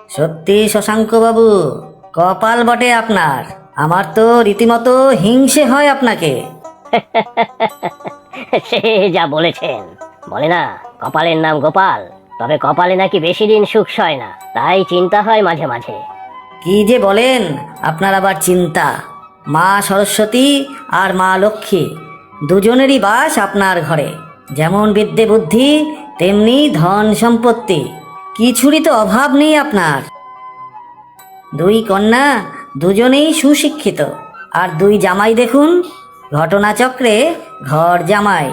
সত্যি শশাঙ্ক বাবু, কপাল বটে আপনার। আমার তো রীতিমতো হিংসে হয় আপনাকে। সে যা বলেছেন। বলে না, কপালের নাম গোপাল। তবে কপালে নাকি বেশি দিন সুখ সয় না, তাই চিন্তা হয় মাঝে মাঝে। কি যে বলেন আপনার আবার চিন্তা! মা সরস্বতী আর মা লক্ষ্মী দুজনেরই বাস আপনার ঘরে। যেমন বিদ্যে বুদ্ধি, তেমনি ধন সম্পত্তি, কিছুরই তো অভাব নেই আপনার। দুই কন্যা দুজনেই সুশিক্ষিত, আর দুই জামাই দেখুন, ঘটনাচক্রে ঘর জামাই।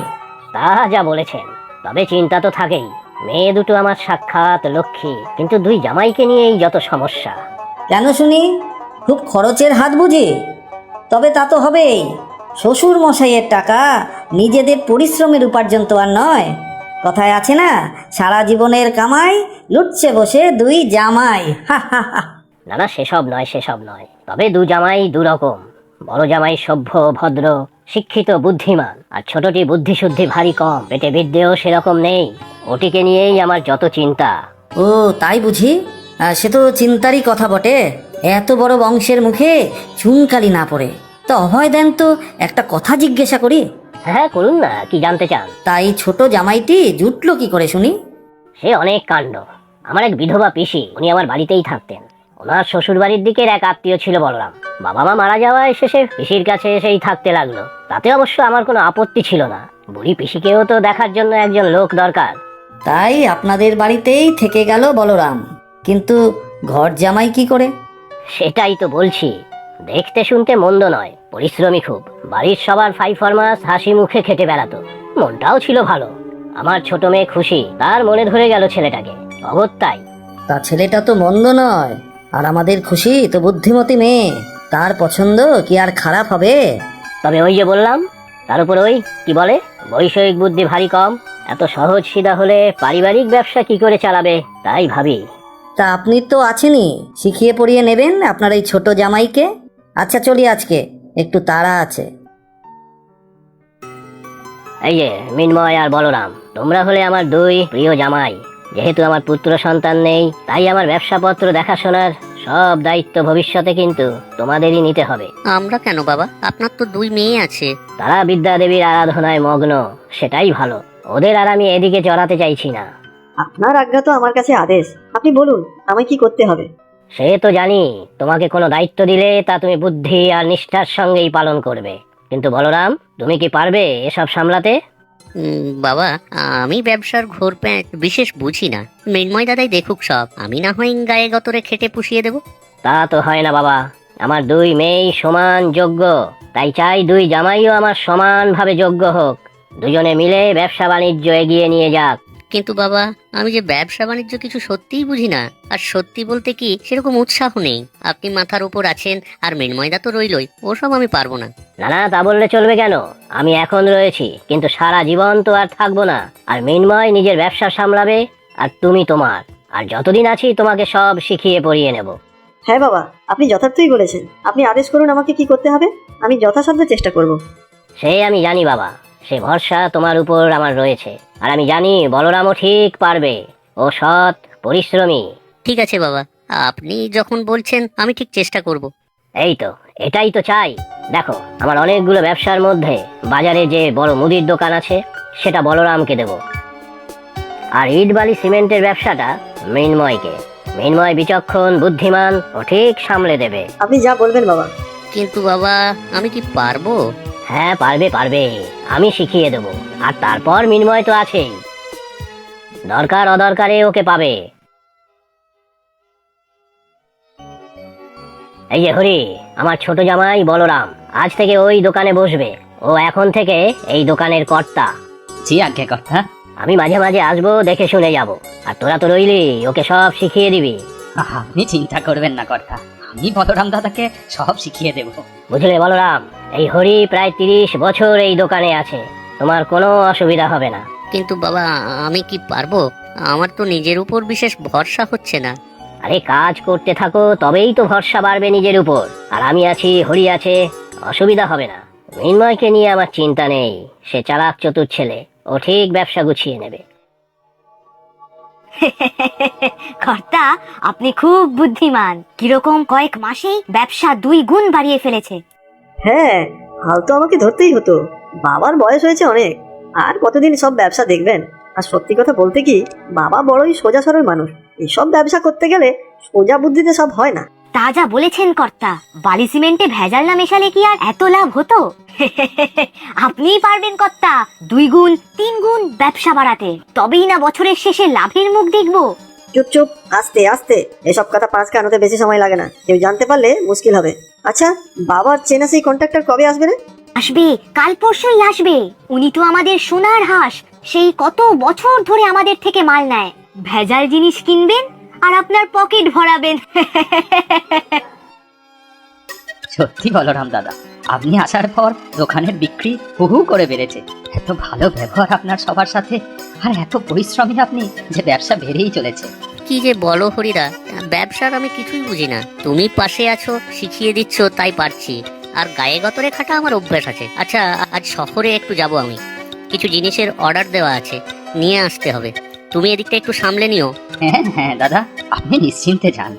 তা যা বলেছেন। তবে চিন্তা তো থাকেই। মেয়ে দুটো আমার সাক্ষাৎ লক্ষ্মী, কিন্তু দুই জামাইকে নিয়েই যত সমস্যা। কেন শুনি? খুব খরচের হাত বুঝি? তবে তা তো হবেই। শ্বশুর মশাইয়ের টাকা নিজেদের পরিশ্রমের উপার্জন তো আর নয়। কথায় আছে না, সারা জীবনের কামাই লুটছে বসে দুই জামাই। হা হা হা। না না, সেসব নয়। তবে দু জামাই দুরকম। বড় জামাই সভ্য ভদ্র শিক্ষিত বুদ্ধিমান, আর ছোটটি বুদ্ধিশুদ্ধি ভারী কম, পেটে বিদ্যেও সেরকম নেই। ওটিকে নিয়েই আমার যত চিন্তা। ও তাই বুঝি? সে তো চিন্তারই কথা বটে। এত বড় বংশের মুখে চুনকালি না পড়ে। তা অভয় দেন তো, একটা কথা জিজ্ঞাসা করি। হ্যাঁ, করুন না, কি জানতে চান? তাই ছোট জামাইটি জুটলো কি করে শুনি? সে অনেক কাণ্ড। আমার এক বিধবা পিসি, উনি আমার বাড়িতেই থাকতেন। ওনার শ্বশুর বাড়ির দিকের এক আত্মীয় ছিল বলরাম। বাবা মা মারা যাওয়ায় শেষে পিসির কাছে এসেই থাকতে লাগলো। তাতে অবশ্য আমার কোনো আপত্তি ছিল না। বুড়ি পিসিকেও তো দেখার জন্য একজন লোক দরকার। তাই আপনাদের বাড়িতেই থেকে গেল বলরাম। কিন্তু ঘর জামাই কি করে? সেটাই তো বলছি। দেখতে শুনতে মন্দ নয়, পরিশ্রমী খুব। বাড়ির সবার ফাই ফরমাস হাসি মুখে খেটে বেড়াতো। মনটাও ছিল ভালো। আমার ছোট মেয়ে খুশি, তার মনে ধরে গেল ছেলেটাকে। অগত্যাই। তা ছেলেটা তো মন্দ নয়, আর আমাদের খুশি তো বুদ্ধিমতী মেয়ে। তার পছন্দ কি আর খারাপ হবে? তবে ওই যে বললাম, তার উপর ওই কি বলে, বৈষয়িক বুদ্ধি ভারী কম। এত সহজ সিধা হলে পারিবারিক ব্যবসা কি করে চালাবে, তাই ভাবি। তা আপনি তো আছেনই, শিখিয়ে পড়িয়ে নেবেন আপনার এই ছোট জামাইকে। আচ্ছা চলি আজকে, একটু তাড়া আছে। এই যে মিন্ময় আর বলরাম, তোমরা হলে আমার দুই প্রিয় জামাই। যেহেতু আমার পুত্র সন্তান নেই, তাই আমার ব্যবসাপত্র দেখাশোনার সব দায়িত্ব ভবিষ্যতে কিন্তু তোমাদেরই নিতে হবে। আমরা কেন বাবা? আপনার তো দুই মেয়ে আছে। তারা বিদ্যা দেবীর আরাধনায় মগ্ন, সেটাই ভালো। ওদের আর আমি এদিকে চড়াতে চাইছি না। আপনার আজ্ঞা তো আমার কাছে আদেশ। আপনি বলুন, আমায় কি করতে হবে? সে তো জানি, তোমাকে কোনো দায়িত্ব দিলে তা তুমি বুদ্ধি আর নিষ্ঠার সঙ্গেই পালন করবে। কিন্তু বলরাম, তুমি কি পারবে এসব সামলাতে? বাবা, আমি ব্যবসার ঘোর প্যাঁচ বিশেষ বুঝি না। মৃন্ময় দাদাই দেখুক সব, আমি না হয় গায়ে গতরে খেটে পুষিয়ে দেব। তা তো হয় না বাবা। আমার দুই মেয়েই সমান যোগ্য, তাই চাই দুই জামাইও আমার সমানভাবে যোগ্য হোক। দুজনে মিলে ব্যবসা বাণিজ্য এগিয়ে নিয়ে যাক। কিন্তু বাবা, আমি যে ব্যবসা বাণিজ্য কিছু সত্যিই বুঝি না। আর সত্যি বলতে কি, সেরকম উৎসাহ নেই। আপনি মাথার উপর আছেন, আর মৃন্ময়দা তো রইলই, ওসব আমি পারবো না। না না, তা বললে চলবে কেন? আমি এখন রয়েছি, কিন্তু সারা জীবন তো আর থাকবো না। আর মৃন্ময় নিজের ব্যবসা সামলাবে, আর তুমি তোমার। আর যতদিন আছি তোমাকে সব শিখিয়ে পড়িয়ে নেব। হ্যাঁ বাবা, আপনি যথার্থই বলেছেন। আপনি আদেশ করুন আমাকে কি করতে হবে, আমি যথাসাধ্য চেষ্টা করব। সে আমি জানি বাবা, সে ভরসা তোমার উপর আমার রয়েছে। আর আমি জানি বলরামও ঠিক পারবে। ও সৎ, পরিশ্রমী। ঠিক আছে বাবা, আপনি যখন বলছেন আমি ঠিক চেষ্টা করব। এই তো, এটাই তো চাই। দেখো, আমার অনেকগুলো ব্যবসার মধ্যে বাজারে যে বড় মুদির দোকান আছে, সেটা বলরামকে দেব। আর ইট বালি সিমেন্টের ব্যবসাটা মৃন্ময়কে। মৃন্ময় বিচক্ষণ বুদ্ধিমান, ও ঠিক সামলে দেবে। আপনি যা বলবেন বাবা। কিন্তু বাবা, আমি কি পারবো? হ্যাঁ, পারবে পারবে। আমি শিখিয়ে দেব। আর তারপর মৃন্ময় তো আছেই, দরকার অদরকারে ওকে পাবে। এই যে হরি, আমার ছোট জামাই বলরাম আজ থেকে ওই দোকানে বসবে। ও এখন থেকে এই দোকানের কর্তা। জি আজ্ঞে কর্তা। আমি মাঝে মাঝে আসবো, দেখে শুনে যাব। আর তোরা তো রইলি, ওকে সব শিখিয়ে দিবি। আপনি চিন্তা করবেন না কর্তা, আমি বলরাম দাদাকে সব শিখিয়ে দেব। বুঝলে বলরাম, এই হরি প্রায় 30 বছর এই দোকানে আছে। তোমার কোনো অসুবিধা হবে না। কিন্তু বাবা, আমি কি পারবো? আমার তো নিজের উপর বিশেষ ভরসা হচ্ছে না। আরে কাজ করতে থাকো, তবেই তো ভরসা বাড়বে নিজের উপর। আর আমি আছি, হরি আছে, অসুবিধা হবে না। মৃন্ময়কে নিয়ে আমার চিন্তা নেই। সে চালাক চতুর ছেলে, ও ঠিক ব্যবসা গুছিয়ে নেবে। কর্তা, আপনি খুব বুদ্ধিমান। কিরকম কয়েক মাসেই ব্যবসা 2 গুণ বাড়িয়ে ফেলেছে। হ্যাঁ, হাল তো আমাকে ধরতেই হতো। বাবার বয়স হয়েছে অনেক, আর কতদিন সব ব্যবসা দেখবেন। আর সত্যি কথা বলতে কি, বাবা বড়ই সোজা সরল মানুষ। এসব ব্যবসা করতে গেলে সোজা বুদ্ধিতে সব হয় না। তা যা বলেছেন কর্তা, বালি সিমেন্টে ভেজাল না মেশালে কি আর এত লাভ হতো? আপনিই পারবেন কর্তা 2 গুণ 3 গুণ ব্যবসা বাড়াতে। তবেই না বছরের শেষে লাভের মুখ দেখবো। চুপ চুপ, আস্তে আস্তে। এসব কথা পাঁচ কান হতে বেশি সময় লাগে না, কেউ জানতে পারলে মুশকিল হবে। আচ্ছা, বাবার চেনা সেই কন্ট্রাক্টর কবে আসবে রে? আসবে, কাল পরশুই আসবে। উনি তো আমাদের সোনার হাঁস। সেই কত বছর ধরে আমাদের থেকে মাল নেয়। ভেজাল জিনিস কিনবেন আর আপনার পকেট ভরাবেন। সত্যি বলরাম দাদা, আপনি আসার পর দোকানের বিক্রি হু করে বেড়েছে। এত ভালো ব্যবহার আপনার সবার সাথে, আর এত পরিশ্রমী আপনি যে ব্যবসা বেড়েই চলেছে। কি যে বলো হরিদা, ব্যবসার আমি কিছুই বুঝি না। তুমি পাশে আছো, শিখিয়ে দিচ্ছ, তাই পারছি। আর গায়ে গতরে খাটা আমার অভ্যাস আছে। আচ্ছা, আজ শহরে একটু যাব আমি। কিছু জিনিসের অর্ডার দেওয়া আছে, নিয়ে আসতে হবে। তুমি এদিকটা একটু সামলে নিও। হ্যাঁ হ্যাঁ দাদা, আপনি নিশ্চিন্তে যান।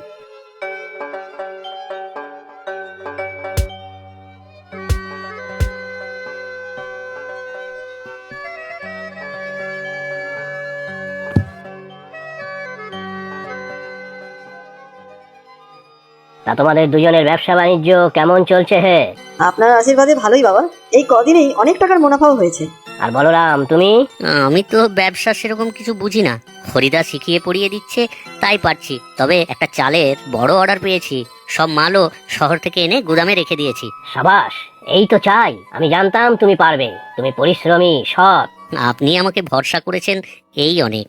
তা তোমাদের দুজনের ব্যবসা বাণিজ্য কেমন চলছে হে? আপনার আশীর্বাদে ভালোই বাবা। এই কদিনেই অনেক টাকার মুনাফাও হয়েছে। আর বলরাম, তুমি? আমি তো ব্যবসা সেরকম কিছু বুঝি না। হরিদা শিখিয়ে পড়িয়ে দিচ্ছে, তাই পারছি। তবে একটা চালের বড় অর্ডার পেয়েছি। সব মালও শহর থেকে এনে গুদামে রেখে দিয়েছি। সাবাস, এই তো চাই। আমি জানতাম তুমি পারবে। তুমি পরিশ্রমী, সৎ। আপনি আমাকে ভরসা করেছেন, এই অনেক।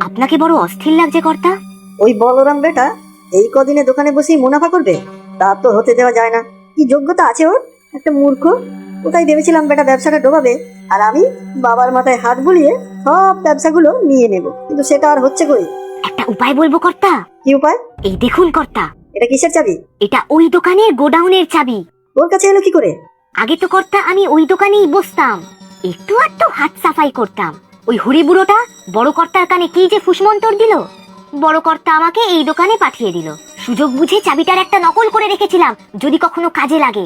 আপনাকে বড় অস্থির লাগছে কর্তা। ওই বলরাম বেটা এই কদিনে দোকানে বসেই মুনাফা করবে, তা তো হতে দেওয়া যায় না। কি যোগ্যতা আছে ওর? একটা মূর্খ। কোথায় ভেবেছিলাম বেটা ব্যবসাটা ডোবাবে, আর আমি বাবার মাথায় হাত বুলিয়ে সব ব্যবসাগুলো নিয়ে নেব। কিন্তু সেটা আর হচ্ছে কই। একটা উপায় বলবো কর্তা। কি উপায়? এই দেখুন কর্তা, এটা কিসের চাবি? এটা ওই দোকানের গোডাউনের চাবি। ওর কাছে এলো কি করে? আগে তো কর্তা আমি ওই দোকানেই বসতাম, একটু আধটু হাত সাফাই করতাম। ওই হরি বুড়োটা বড় কর্তার কানে কি যে ফুসমন্তর দিল, বড় কর্তা আমাকে এই দোকানে পাঠিয়ে দিল। সুযোগ বুঝে চাবিটার একটা নকল করে রেখেছিলাম, যদি কখনো কাজে লাগে।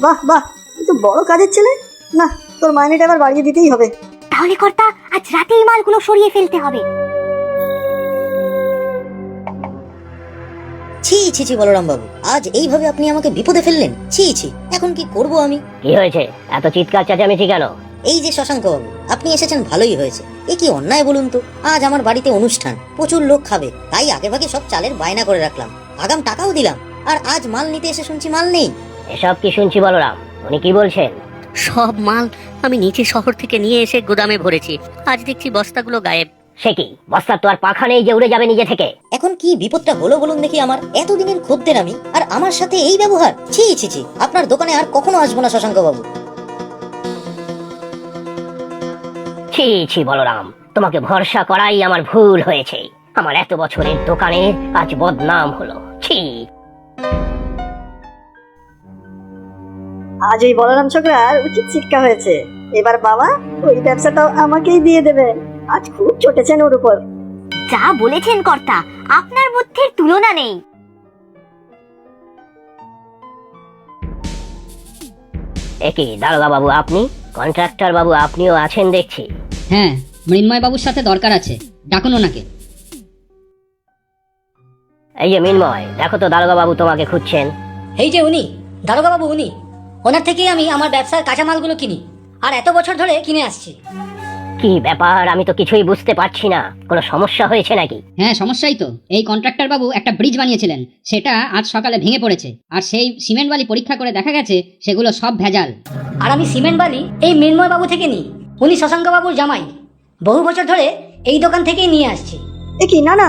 বাহ বাহ, তুই তো বড় কাজের ছেলে। না, তোর মাইনেটা আবার বাড়িয়ে দিতেই হবে। তাহলে কর্তা আজ রাতেই মালগুলো সরিয়ে ফেলতে হবে। ছি ছি ছি বলরাম বাবু, আজ এইভাবে আপনি আমাকে বিপদে ফেললেন। ছি ছি, এখন কি করব আমি? কি হয়েছে? এত চিৎকার চেঁচামেচি কেন? এই যে শশাঙ্ক বাবু, আপনি এসেছেন ভালোই হয়েছে। এ কি অন্যায় বলুন তো? আজ আমার বাড়িতে অনুষ্ঠান, প্রচুর লোক খাবে, তাই আগেভাগে সব চালের বায়না করে রাখলাম, আগাম টাকাও দিলাম। আর আজ মাল নিতে এসে শুনছি মাল নেই। এসব কি শুনছি বলরাম? উনি কি বলছেন? সব মাল আমি নিচে শহর থেকে নিয়ে এসে গুদামে ভরেছি। আজ দেখছি বস্তাগুলো গায়েব। সে কি, বস্তার তো আর পাখা নেই যে উড়ে যাবে নিজে থেকে। এখন কি বিপদটা হলো বলুন দেখি আমার? এতদিনের খদ্দের আমি, আর আমার সাথে এই ব্যবহার! ছি ছি ছি, আপনার দোকানে আর কখনো আসবো না শশাঙ্ক বাবু। ছি ছি বলরাম, তোমাকে ভরসা করাই আমার ভুল হয়েছে। আমার এত বছরের দোকানে আজ বদনাম হলো। ছি। আজ ওই বলরাম ছোকরার উচিত শিক্ষা হয়েছে। এবার বাবা ওই ব্যবসাটাও আমাকেই দিয়ে দেবে। আজ খুব চটেছেন ওর উপর। যা বলেছেন কর্তা, আপনার বুদ্ধির তুলনা নেই। একই দারোগা বাবু আপনি? কন্ট্রাক্টর বাবু আপনিও আছেন দেখছি। হ্যাঁ, মৃন্ময় বাবুর সাথে দরকার আছে, ডাকুন ওনাকে। এই যে মৃন্ময়, দেখো তো দারোগা বাবু তোমাকে খুঁজছেন। এই যে উনি, দারোগা বাবু উনি। ওনার থেকেই আমি আমার ব্যবসার কাঁচামালগুলো কিনি, আর এত বছর ধরে কিনে আসছি। কি ব্যাপার, আমি তো কিছুই বুঝতে পারছি না। কোনো সমস্যা হয়েছে নাকি? হ্যাঁ, সমস্যাই তো। এই কন্ট্রাক্টর বাবু একটা ব্রিজ বানিয়েছিলেন, সেটা আজ সকালে ভেঙে পড়েছে। আর সেই সিমেন্ট বালি পরীক্ষা করে দেখা গেছে সেগুলো সব ভেজাল। আর আমি সিমেন্ট বালি এই মৃন্ময় বাবু থেকে নিই। উনি শশাঙ্ক বাবুর জামাই, বহু বছর ধরে এই দোকান থেকেই নিয়ে আসছি। এ কি? না না,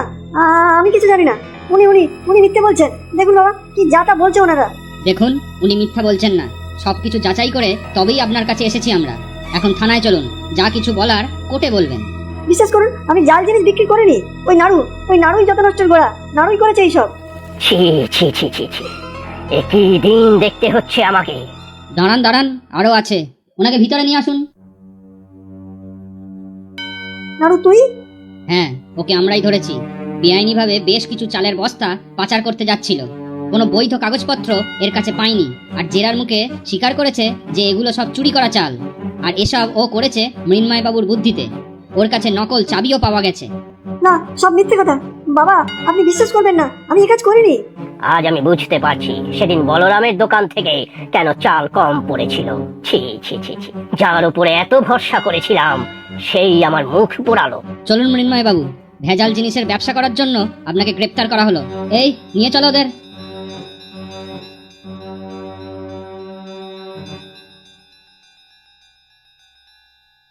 আমি কিছু জানি না। উনি উনি উনি মিথ্যে বলছেন। দেখুন বাবা, কি যা তা বলছে ওনারা। দেখুন, উনি মিথ্যা বলছেন না। সবকিছু যাচাই করে তবেই আপনার কাছে এসেছি আমরা। এখন থানায় চলুন, যা কিছু বলার কোর্টে বলবেন। বিশ্বাস করুন, আমি জাল জিনিস বিক্রি করিনি। ওই নাড়ুই যত নষ্টের গোড়া। নাড়ুই করেছে এইসব। ছি ছি ছি ছি ছি, একই দিন দেখতে হচ্ছে আমাকে। দাঁড়ান দাঁড়ান, আরো আছে, ওনাকে ভিতরে নিয়ে আসুন। নাড়ু তুই? হ্যাঁ, ওকে আমরাই ধরেছি। বেআইনিভাবে বেশ কিছু চালের বস্তা পাচার করতে যাচ্ছিল। কোনো বৈধ কাগজপত্র এর কাছে পাইনি, আর জেরার মুখে স্বীকার করেছে যে এগুলো সব চুরি করা চাল। আর এসব ও করেছে মৃন্ময় বাবুর বুদ্ধিতে। ওর কাছে নকল চাবিও পাওয়া গেছে। না, সব মিথ্যে কথা। বাবা, আপনি বিশ্বাস করবেন না, আমি এই কাজ করিনি। আজ আমি বুঝতে পারছি সেদিন বলরামের দোকান থেকে কেন চাল কম পড়েছিল। ছি ছি ছি ছি, যার উপরে এত ভরসা করেছিলাম সেই আমার মুখ পোড়ালো। চলুন মৃন্ময় বাবু, ভেজাল জিনিসের ব্যবসা করার জন্য আপনাকে গ্রেপ্তার করা হলো। এই নিয়ে চলো ওদের।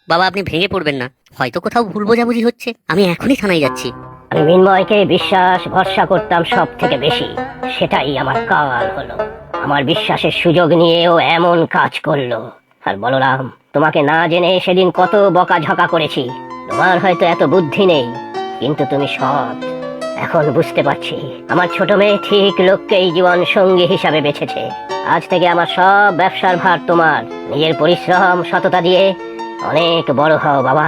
বাবা, আপনি ভেঙে পড়বেন না, হয়তো কোথাও ভুল বোঝাবুঝি হচ্ছে। আমি এখনই থানায় যাচ্ছি। আমি মৃন্ময়কে বিশ্বাস ভরসা করতাম সব থেকে বেশি, সেটাই আমার কাল হলো। আমার বিশ্বাসের সুযোগ নিয়েও এমন কাজ করলো। আর বলরাম, তোমাকে না জেনে সেদিন কত বকাঝকা করেছি। তোমার হয়তো এত বুদ্ধি নেই, কিন্তু তুমি সৎ। এখন বুঝতে পারছি আমার ছোট মেয়ে ঠিক লোককেই জীবন সঙ্গী হিসাবে বেছেছে। আজ থেকে আমার সব ব্যবসার ভার তোমার। নিজের পরিশ্রম সততা দিয়ে অনেক বড় হও বাবা,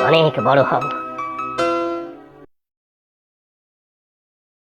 অনেক বড় হও।